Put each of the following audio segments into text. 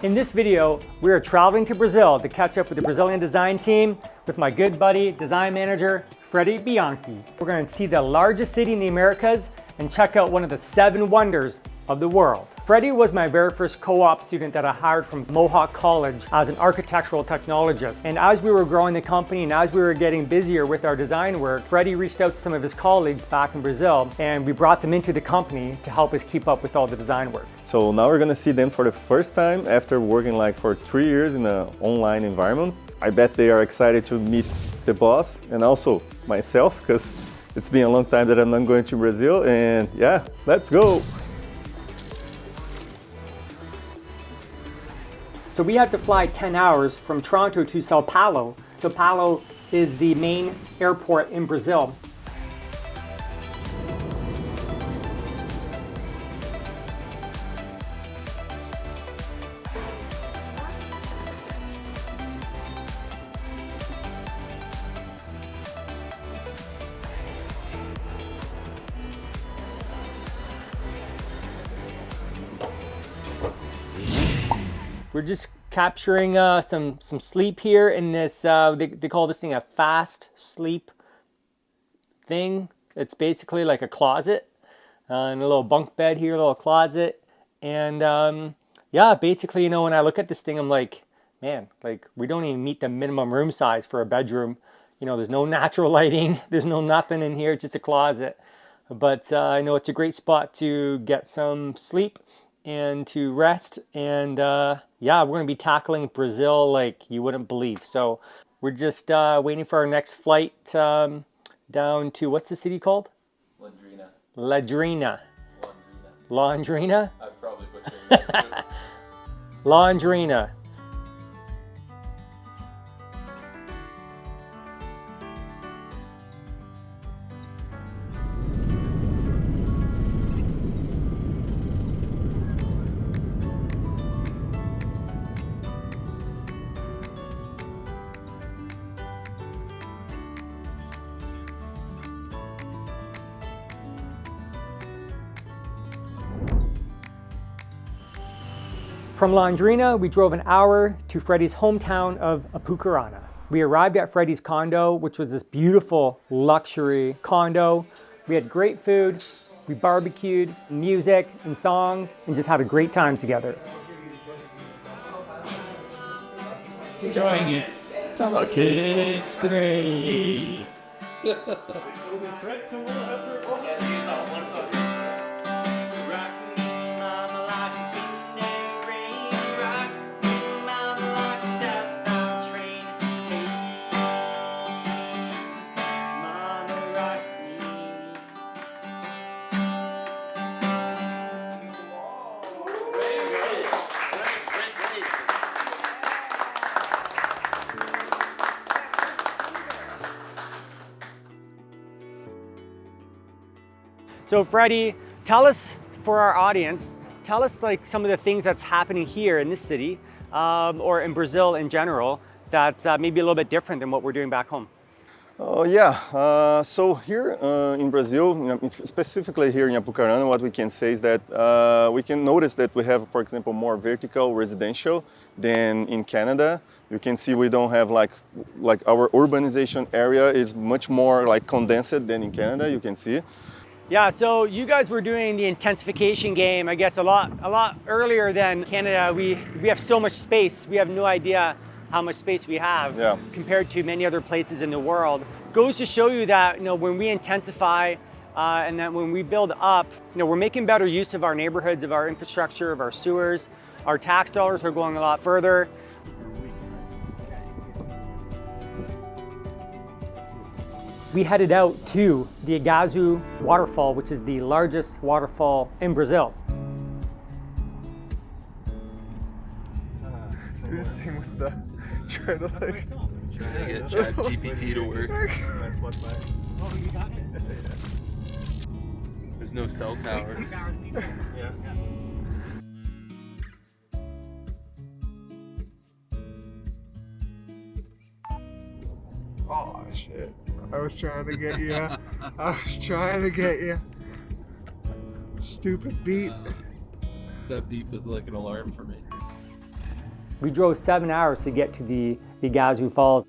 In this video, we are traveling to Brazil to catch up with the Brazilian design team with my good buddy, design manager, Fredie Bianchi. We're going to see the largest city in the Americas and check out one of the 7 wonders of the world. Fredie was my very first co-op student that I hired from Mohawk College as an architectural technologist. And as we were growing the company and as we were getting busier with our design work, Fredie reached out to some of his colleagues back in Brazil and we brought them into the company to help us keep up with all the design work. So now we're gonna see them for the first time after working like for 3 years in an online environment. I bet they are excited to meet the boss and also myself, because it's been a long time that I'm not going to Brazil, and yeah, let's go. So we had to fly 10 hours from Toronto to Sao Paulo. Sao Paulo is the main airport in Brazil. We're just capturing some sleep here in this, they call this thing a fast sleep thing. It's basically like a closet, and a little bunk bed here, a little closet. And yeah, basically, you know, when I look at this thing, I'm like, man, like we don't even meet the minimum room size for a bedroom. You know, there's no natural lighting, there's no nothing in here, it's just a closet. But I know it's a great spot to get some sleep and to rest, and yeah, we're gonna be tackling Brazil like you wouldn't believe. So we're just waiting for our next flight down to, what's the city called? Londrina. Londrina. Londrina. Londrina? I'm probably butchering that too. Londrina. From Londrina, we drove an hour to Fredie's hometown of Apucarana. We arrived at Fredie's condo, which was this beautiful luxury condo. We had great food, we barbecued, music and songs, and just had a great time together. Enjoying it. Okay, it's great. So Fredie, tell us, for our audience, tell us like some of the things that's happening here in this city, or in Brazil in general, that's maybe a little bit different than what we're doing back home. Yeah, so here in Brazil, specifically here in Apucarana, what we can say is that we can notice that we have, for example, more vertical residential than in Canada. You can see we don't have like our urbanization area is much more like condensed than in Canada, you can see. Yeah, so you guys were doing the intensification game, I guess, a lot earlier than Canada. We have so much space. We have no idea how much space we have compared to many other places in the world. Goes to show you that, you know, when we intensify and then when we build up, you know, we're making better use of our neighborhoods, of our infrastructure, of our sewers. Our tax dollars are going a lot further. We headed out to the Iguazu waterfall, which is the largest waterfall in Brazil. This thing was the trying to like Trying to get ChatGPT to work. Oh, you got it. There's no cell towers. yeah. Oh shit. I was trying to get you. I was trying to get you. Stupid beat. That beep was like an alarm for me. We drove 7 hours to get to the Iguazu Falls.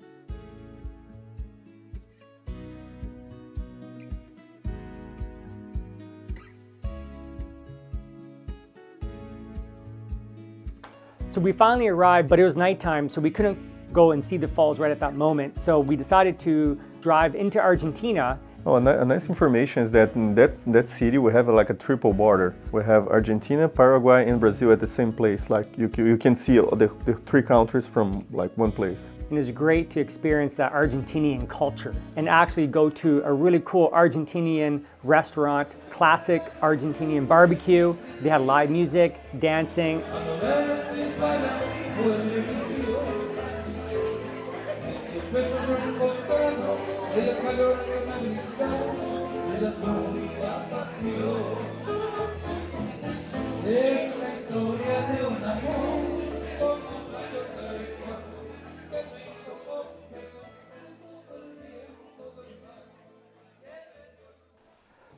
So we finally arrived, but it was nighttime, so we couldn't go and see the falls right at that moment. So we decided to drive into Argentina. Oh, a nice information is that in that city we have like a triple border. We have Argentina, Paraguay, and Brazil at the same place. Like you can see the three countries from like one place. And it's great to experience that Argentinian culture and actually go to a really cool Argentinian restaurant, classic Argentinian barbecue. They had live music, dancing.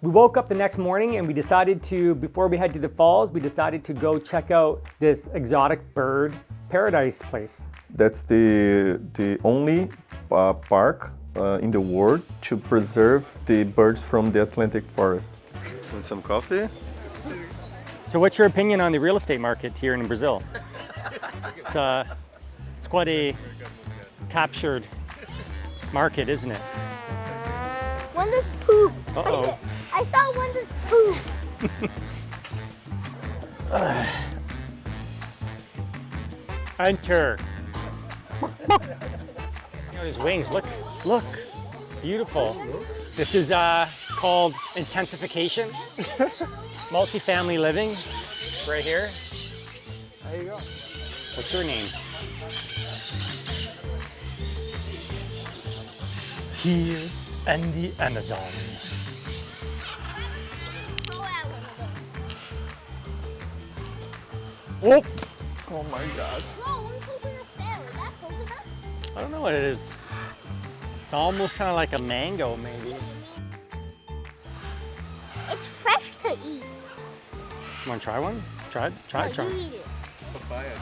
We woke up the next morning and we decided to, before we head to the falls, we decided to go check out this exotic bird paradise place. That's the only park in the world to preserve the birds from the Atlantic forest. Want some coffee? So what's your opinion on the real estate market here in Brazil? It's quite a captured market, isn't it? Wanda's poop. Uh-oh. I saw Wanda's poop. Enter. Look at his wings, look, beautiful. This is called intensification. Multifamily living, right here. There you go. What's your name? Here in the Amazon. Oh! Oh my God. Whoa, one coconut fell. Is that coconut? I don't know what it is. It's almost kind of like a mango, maybe. It's fresh to eat. You want to try one? Try. No, you eat it. Papaya.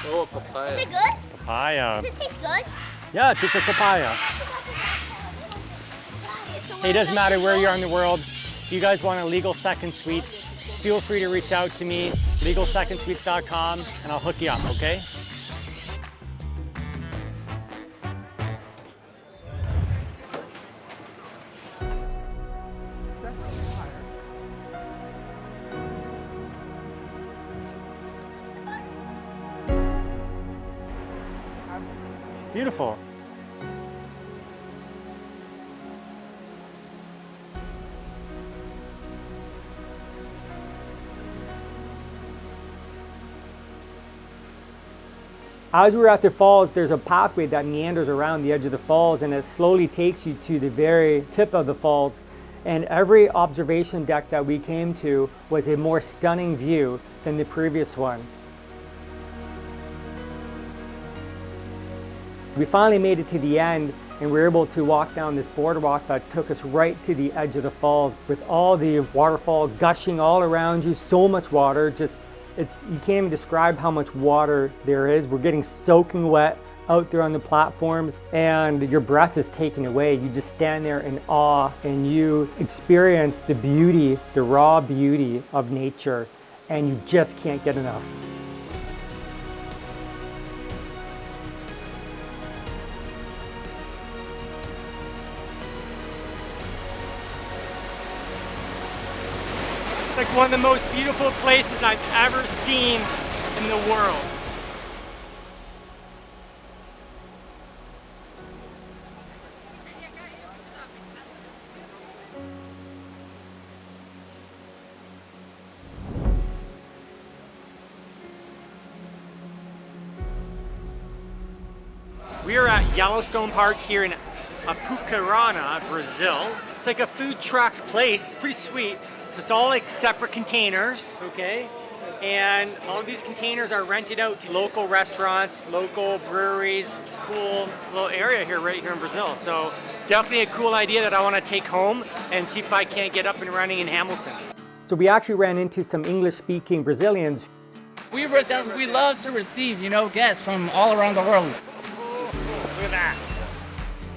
Oh, papaya. Is it good? Papaya. Does it taste good? Yeah, it tastes like papaya. Hey, it doesn't matter where you are in the world. If you guys want a legal second suite, feel free to reach out to me, legalsecondsuites.com, and I'll hook you up, okay? Beautiful. As we're at the falls, there's a pathway that meanders around the edge of the falls, and it slowly takes you to the very tip of the falls. And every observation deck that we came to was a more stunning view than the previous one. We finally made it to the end, and we were able to walk down this boardwalk that took us right to the edge of the falls with all the waterfall gushing all around you, so much water, you can't even describe how much water there is. We're getting soaking wet out there on the platforms, and your breath is taken away. You just stand there in awe, and you experience the beauty, the raw beauty of nature, and you just can't get enough. It's like one of the most beautiful places I've ever seen in the world. We are at Yellowstone Park here in Apucarana, Brazil. It's like a food truck place, pretty sweet. So it's all like separate containers, okay? And all of these containers are rented out to local restaurants, local breweries, cool little area here, right here in Brazil. So definitely a cool idea that I want to take home and see if I can't get up and running in Hamilton. So we actually ran into some English-speaking Brazilians. We Brazilians, we love to receive, guests from all around the world. Look at that.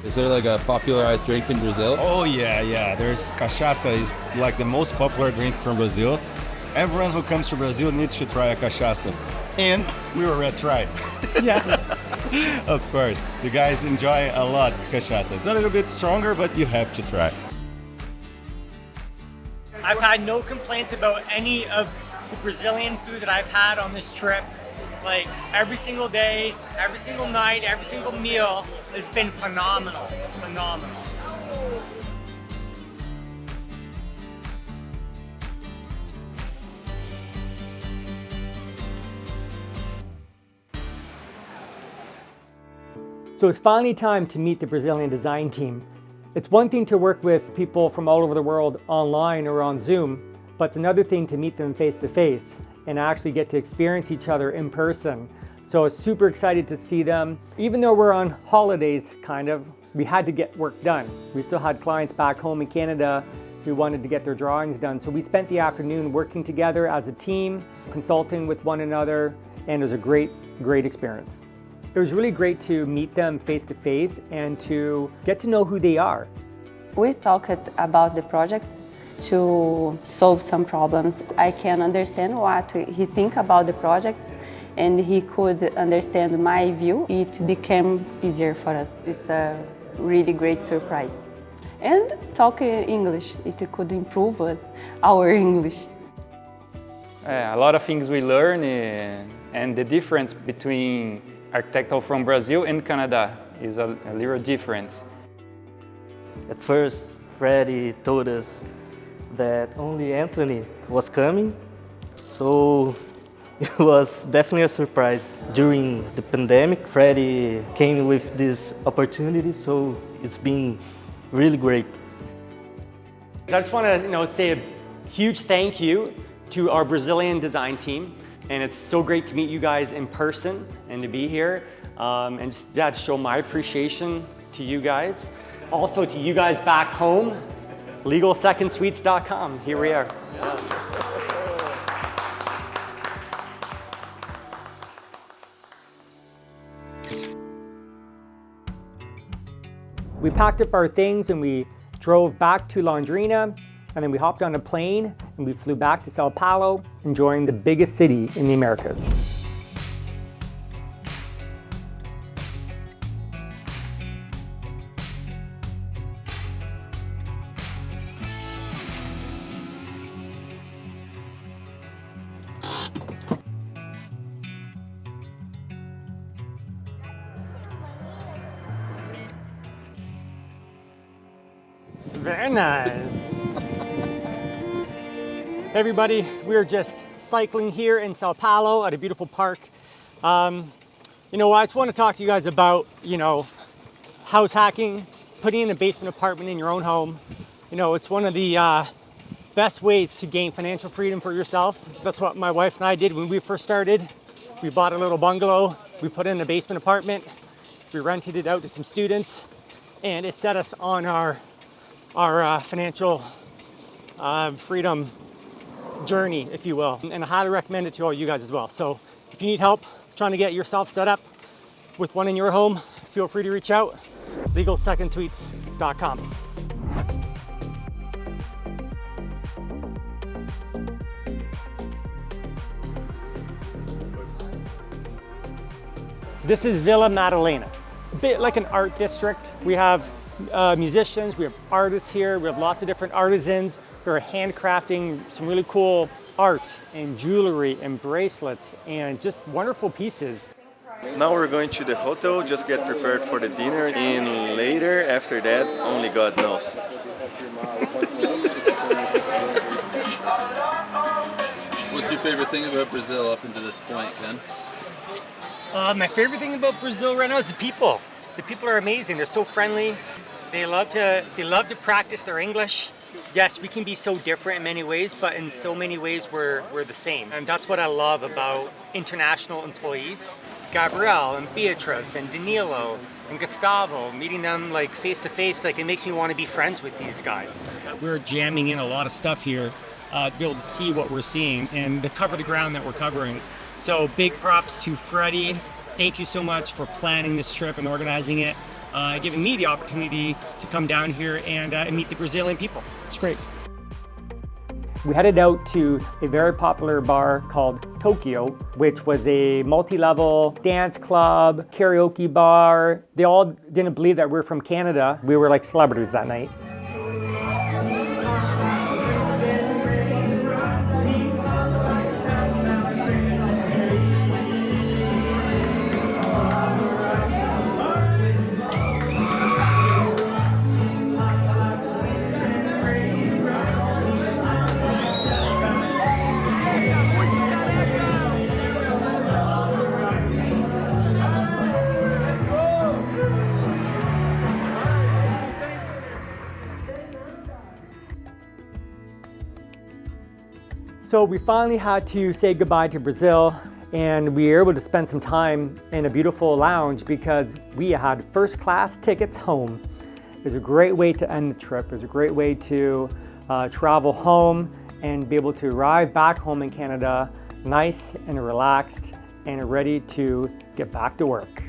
Is there like a popularized drink in Brazil? Oh yeah. There's cachaça is like the most popular drink from Brazil. Everyone who comes to Brazil needs to try a cachaça. And we already tried. Yeah. Of course. The guys enjoy a lot cachaça. It's a little bit stronger, but you have to try. I've had no complaints about any of the Brazilian food that I've had on this trip. Like every single day, every single night, every single meal has been phenomenal. Phenomenal. So it's finally time to meet the Brazilian design team. It's one thing to work with people from all over the world online or on Zoom, but it's another thing to meet them face to face and actually get to experience each other in person. So I was super excited to see them. Even though we're on holidays, we had to get work done. We still had clients back home in Canada who wanted to get their drawings done. So we spent the afternoon working together as a team, consulting with one another, and it was a great experience. It was really great to meet them face to face and to get to know who they are. We talked about the project to solve some problems. I can understand what he thinks about the project, and he could understand my view. It became easier for us. It's a really great surprise. And talk English, it could improve our English. A lot of things we learn, and the difference between architectural from Brazil and Canada is a little difference. At first, Fredie told us that only Anthony was coming, so it was definitely a surprise. During the pandemic, Fredie came with this opportunity, so it's been really great. I just want to say a huge thank you to our Brazilian design team. And it's so great to meet you guys in person and to be here and just to show my appreciation to you guys. Also to you guys back home, legalsecondsuites.com. Here we are. We packed up our things and we drove back to Londrina, and then we hopped on a plane and we flew back to Sao Paulo, enjoying the biggest city in the Americas. Very nice. Hey everybody, we're just cycling here in Sao Paulo at a beautiful park. I just want to talk to you guys about, house hacking, putting in a basement apartment in your own home. It's one of the best ways to gain financial freedom for yourself. That's what my wife and I did when we first started. We bought a little bungalow, we put in a basement apartment, we rented it out to some students, and it set us on our financial freedom journey, if you will. And I highly recommend it to all you guys as well. So if you need help trying to get yourself set up with one in your home, feel free to reach out, legalsecondsuites.com. This is Villa Madalena, a bit like an art district. We have musicians, we have artists here, we have lots of different artisans who are handcrafting some really cool art and jewelry and bracelets and just wonderful pieces. Now we're going to the hotel, just get prepared for the dinner, and later, after that, only God knows. What's your favorite thing about Brazil up until this point, Ken? My favorite thing about Brazil right now is the people. The people are amazing. They're so friendly. They love to practice their English. Yes, we can be so different in many ways, but in so many ways we're the same. And that's what I love about international employees. Gabrielle and Beatrice and Danilo and Gustavo, meeting them like face to face, like it makes me want to be friends with these guys. We're jamming in a lot of stuff here to be able to see what we're seeing and to cover the ground that we're covering. So big props to Fredie. Thank you so much for planning this trip and organizing it, giving me the opportunity to come down here and meet the Brazilian people. It's great. We headed out to a very popular bar called Tokyo, which was a multi-level dance club, karaoke bar. They all didn't believe that we're from Canada. We were like celebrities that night. So we finally had to say goodbye to Brazil, and we were able to spend some time in a beautiful lounge because we had first class tickets home. It was a great way to end the trip. It was a great way to travel home and be able to arrive back home in Canada nice and relaxed and ready to get back to work.